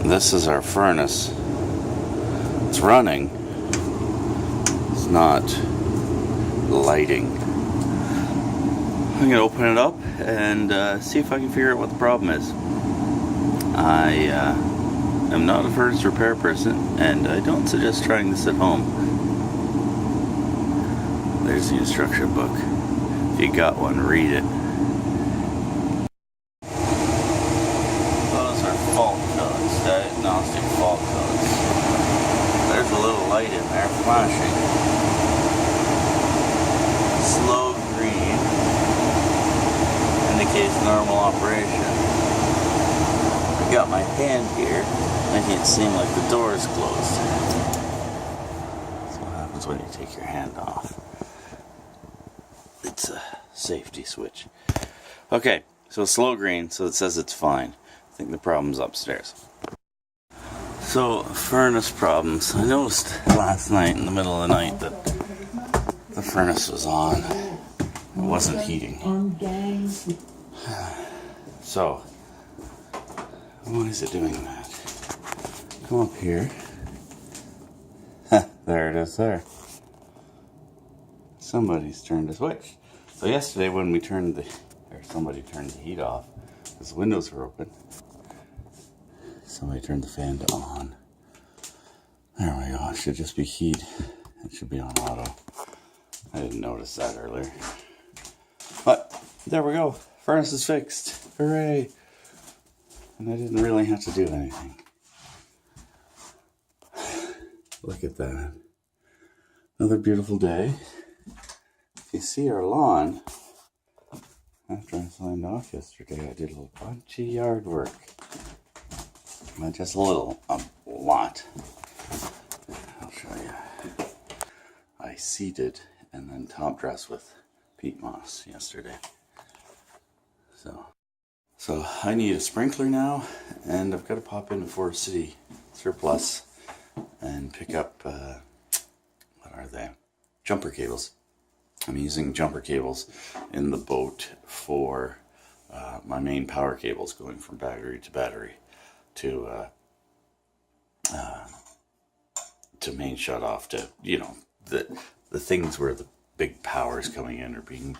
This is our furnace. It's running. It's not lighting. I'm gonna open it up and see if I can figure out what the problem is. I am not a furnace repair person, and I don't suggest trying this at home. There's the instruction book. If you got one, read it. Those are fault codes, diagnostic fault codes. There's a little light in there flashing. Slow green indicates normal operation. I got my hand here, making it seem like the door is closed. That's what happens when you take your hand off. It's a safety switch. Okay, so slow green, so it says it's fine. I think the problem's upstairs. So, furnace problems. I noticed last night in the middle of the night that the furnace was on. It wasn't heating. So, why is it doing that? Come up here. There it is there. Somebody's turned a switch. So yesterday when we turned somebody turned the heat off, because the windows were open. Somebody turned the fan to on. There we go. It should just be heat. It should be on auto. I didn't notice that earlier. But there we go. Furnace is fixed. Hooray! And I didn't really have to do anything. Look at that. Another beautiful day. If you see our lawn, after I signed off yesterday, I did a bunch of yard work. Not just a little, a lot. I'll show you. I seeded and then top dressed with peat moss yesterday. So I need a sprinkler now, and I've got to pop into Forest City Surplus and pick up, what are they? Jumper cables. I'm using jumper cables in the boat for my main power cables going from battery to battery to main shut off to, you know, the things where the big power is coming in or being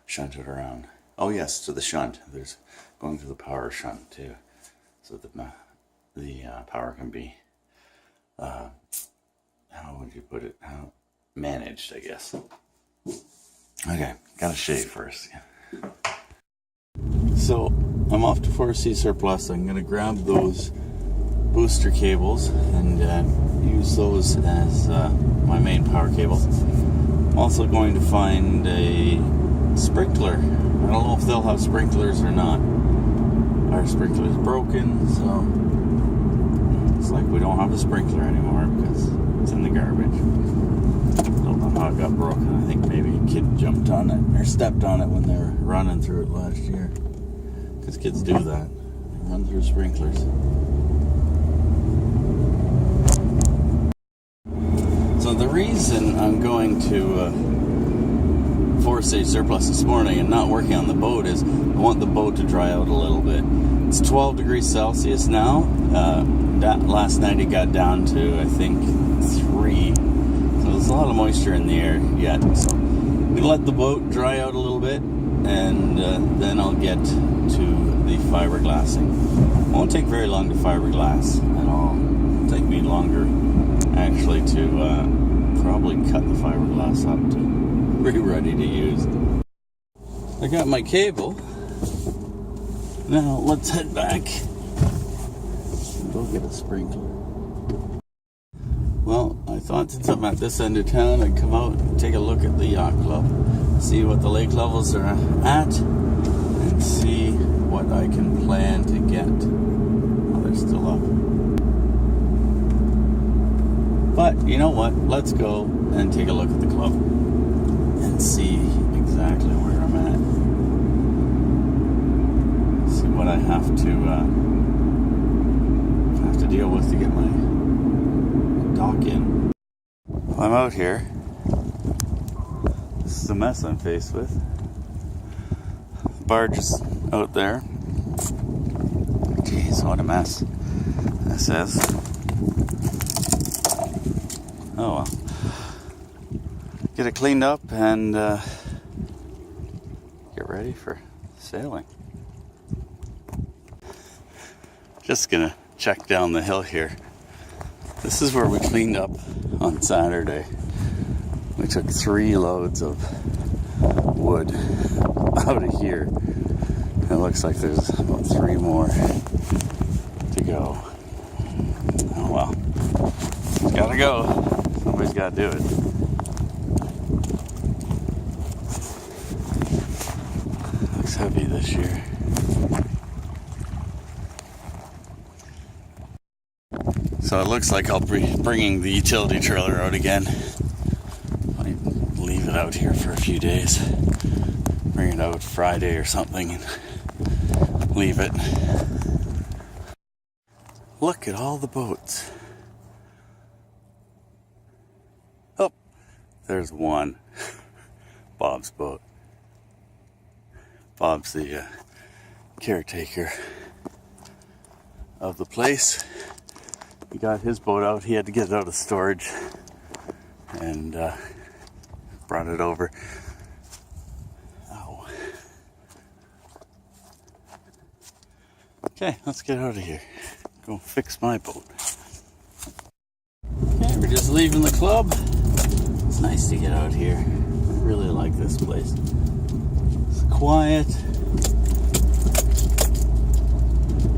shunted around. Oh yes, to the shunt. There's going to the power shunt too, so that the power can be, how would you put it? Managed, I guess. Okay, gotta shave first. So I'm off to Forest City Surplus. I'm gonna grab those booster cables and use those as my main power cable. I'm also going to find a sprinkler. I don't know if they'll have sprinklers or not. Our sprinkler's broken, so it's like we don't have a sprinkler anymore because it's in the garbage. Don't know how it got broken. I think maybe a kid jumped on it or stepped on it when they were running through it last year. Because kids do that. They run through sprinklers. So the reason I'm going to Forest City Surplus this morning and not working on the boat is I want the boat to dry out a little bit. It's 12 degrees Celsius now. Last night it got down to, I think, 3. So there's a lot of moisture in the air yet. So I'm going to let the boat dry out a little bit, and then I'll get to the fiberglassing. It won't take very long to fiberglass at all. It'll take me longer actually to probably cut the fiberglass up to be ready to use. I got my cable. Now let's head back and go get a sprinkler. Well, I thought since I'm at this end of town, I'd come out and take a look at the yacht club, see what the lake levels are at, and see what I can plan to get. Oh, they're still up. But you know what? Let's go and take a look at the club and see exactly where I'm at. See what I have to deal with to get my dock in. I'm out here. This is the mess I'm faced with. The barge is out there. Jeez, what a mess. this is. Oh well. Get it cleaned up and get ready for sailing. Just gonna check down the hill here. This is where we cleaned up on Saturday. We took 3 loads of wood out of here. It looks like there's about 3 more to go. Oh well. It's gotta go. Somebody's gotta do it. Looks heavy this year. So it looks like I'll be bringing the utility trailer out again. Might leave it out here for a few days. Bring it out Friday or something and leave it. Look at all the boats. Oh, there's one. Bob's boat. Bob's the caretaker of the place. He got his boat out. He had to get it out of storage and brought it over. Ow. Okay, let's get out of here. Go fix my boat. Okay, we're just leaving the club. It's nice to get out here. I really like this place. It's quiet.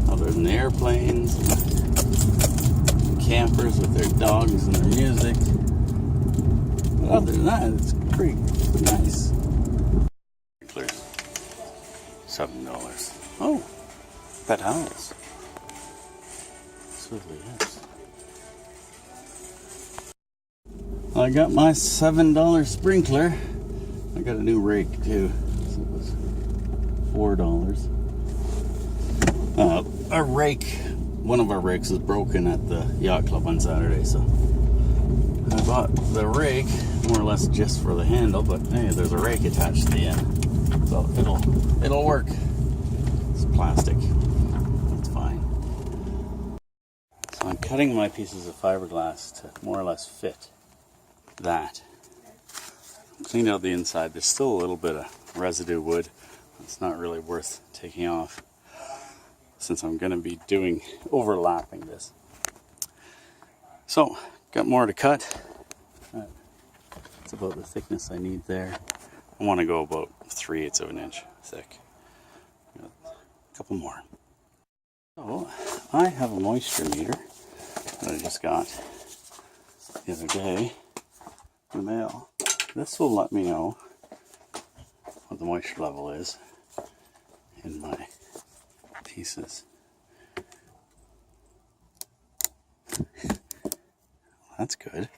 Other than the airplanes. Campers with their dogs and their music. But other than that, it's pretty nice. $7. Oh, pet house. Certainly is. I got my $7 sprinkler. I got a new rake too. So it was $4. A rake. One of our rakes was broken at the yacht club on Saturday, so I bought the rake more or less just for the handle, but hey, there's a rake attached to the end, so it'll work. It's plastic. It's fine. So I'm cutting my pieces of fiberglass to more or less fit that. Cleaned out the inside. There's still a little bit of residue wood. It's not really worth taking off, since I'm going to be overlapping this. So, got more to cut. That's about the thickness I need there. I want to go about 3/8 of an inch thick. A couple more. So, I have a moisture meter that I just got the other day in the mail. This will let me know what the moisture level is in my pieces. That's good.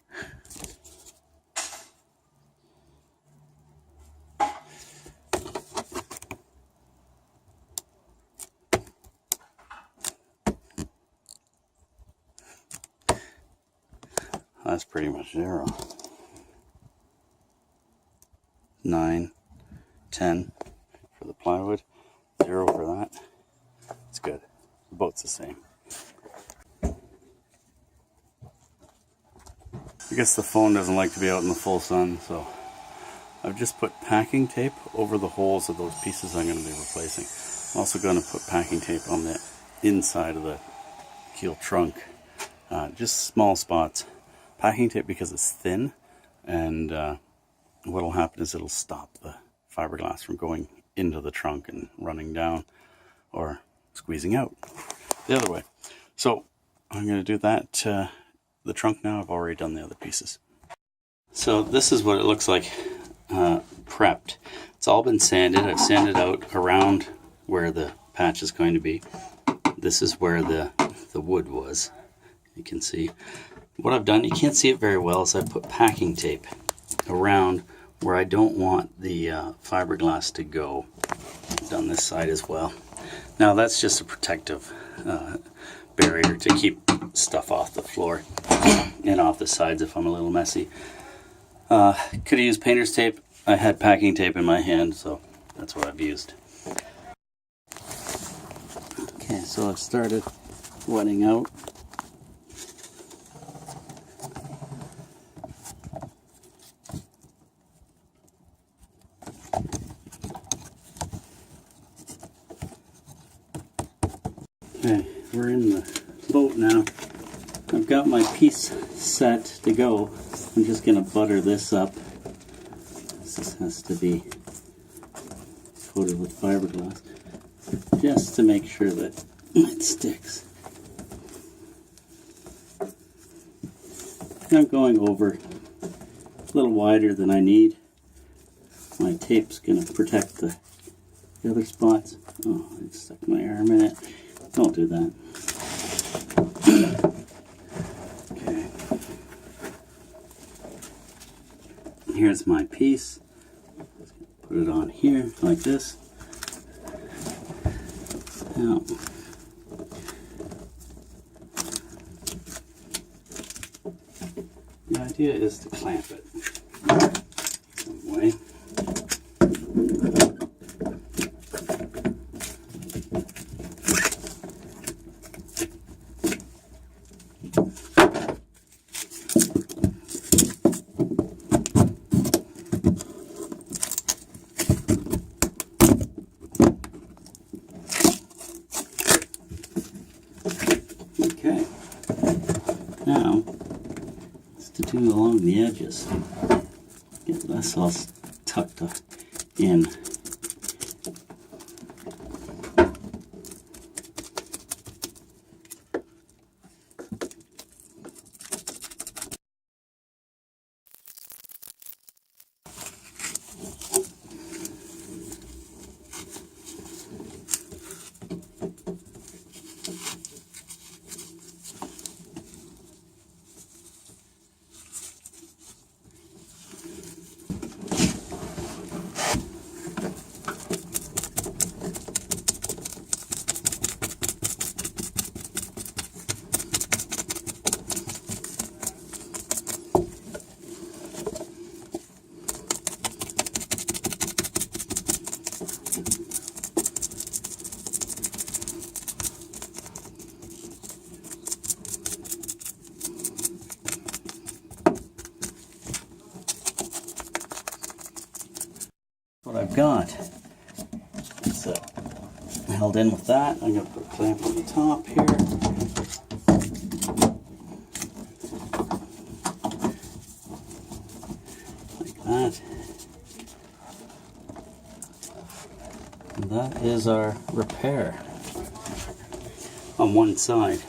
That's pretty much 0. 9, 10 for the plywood, 0 for that. It's good. The boat's the same. I guess the phone doesn't like to be out in the full sun, so I've just put packing tape over the holes of those pieces I'm going to be replacing. I'm also going to put packing tape on the inside of the keel trunk. Just small spots. Packing tape because it's thin, and what will happen is it'll stop the fiberglass from going into the trunk and running down or squeezing out the other way. So I'm going to do that to the trunk now. I've already done the other pieces. So this is what it looks like prepped. It's all been sanded. I've sanded out around where the patch is going to be. This is where the wood was. You can see what I've done. You can't see it very well, so I put packing tape around where I don't want the fiberglass to go. I've done this side as well. Now that's just a protective barrier to keep stuff off the floor and off the sides if I'm a little messy. Could have used painter's tape. I had packing tape in my hand, so that's what I've used. Okay, so I've started wetting out Okay, we're in the boat now. I've got my piece set to go. I'm just going to butter this up. This has to be coated with fiberglass just to make sure that it sticks. I'm going over a little wider than I need. My tape's going to protect the other spots. Oh, I stuck my arm in it. Don't do that. Okay. Here's my piece. Put it on here like this. Now, the idea is to clamp it some way. Okay, now it's to do along the edges. Get this all tucked in. What I've got is held in with that. I'm going to put a clamp on the top here. Like that. And that is our repair on one side.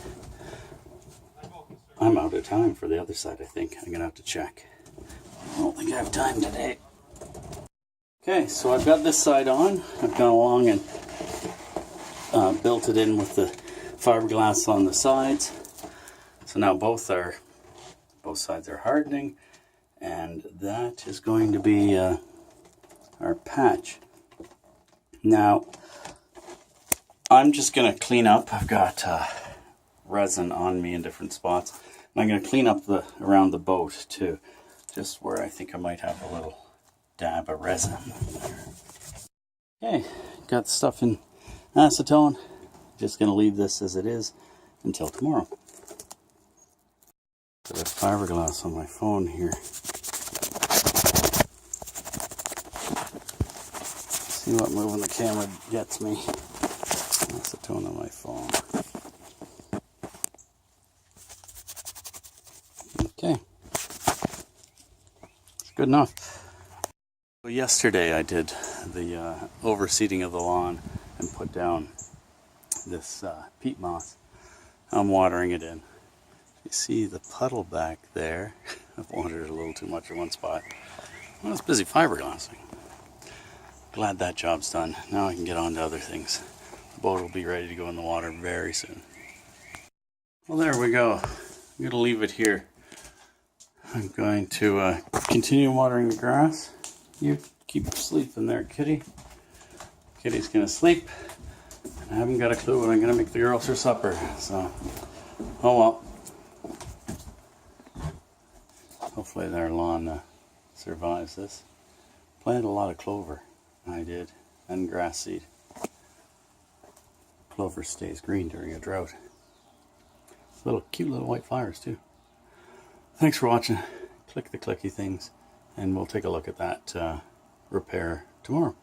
I'm out of time for the other side, I think. I'm going to have to check. I don't think I have time today. Okay, so I've got this side on. I've gone along and built it in with the fiberglass on the sides. So now both sides are hardening, and that is going to be our patch. Now, I'm just going to clean up. I've got resin on me in different spots. And I'm going to clean up around the boat too, just where I think I might have a little dab of resin. Okay, got the stuff in acetone. Just going to leave this as it is until tomorrow. Bit of fiberglass on my phone here. See what moving the camera gets me. Acetone on my phone. Okay, it's good enough. Well, yesterday I did the overseeding of the lawn and put down this peat moss. I'm watering it in. You see the puddle back there. I've watered it a little too much in one spot. I was busy fiberglassing. Glad that job's done. Now I can get on to other things. The boat will be ready to go in the water very soon. Well, there we go. I'm going to leave it here. I'm going to continue watering the grass. You keep sleeping there, kitty. Kitty's gonna sleep. I haven't got a clue what I'm gonna make the girls for supper, so oh well. Hopefully their lawn survives this. Planted a lot of clover. I did, and grass seed. Clover stays green during a drought. Cute little white flowers too. Thanks for watching. Click the clicky things, and we'll take a look at that repair tomorrow.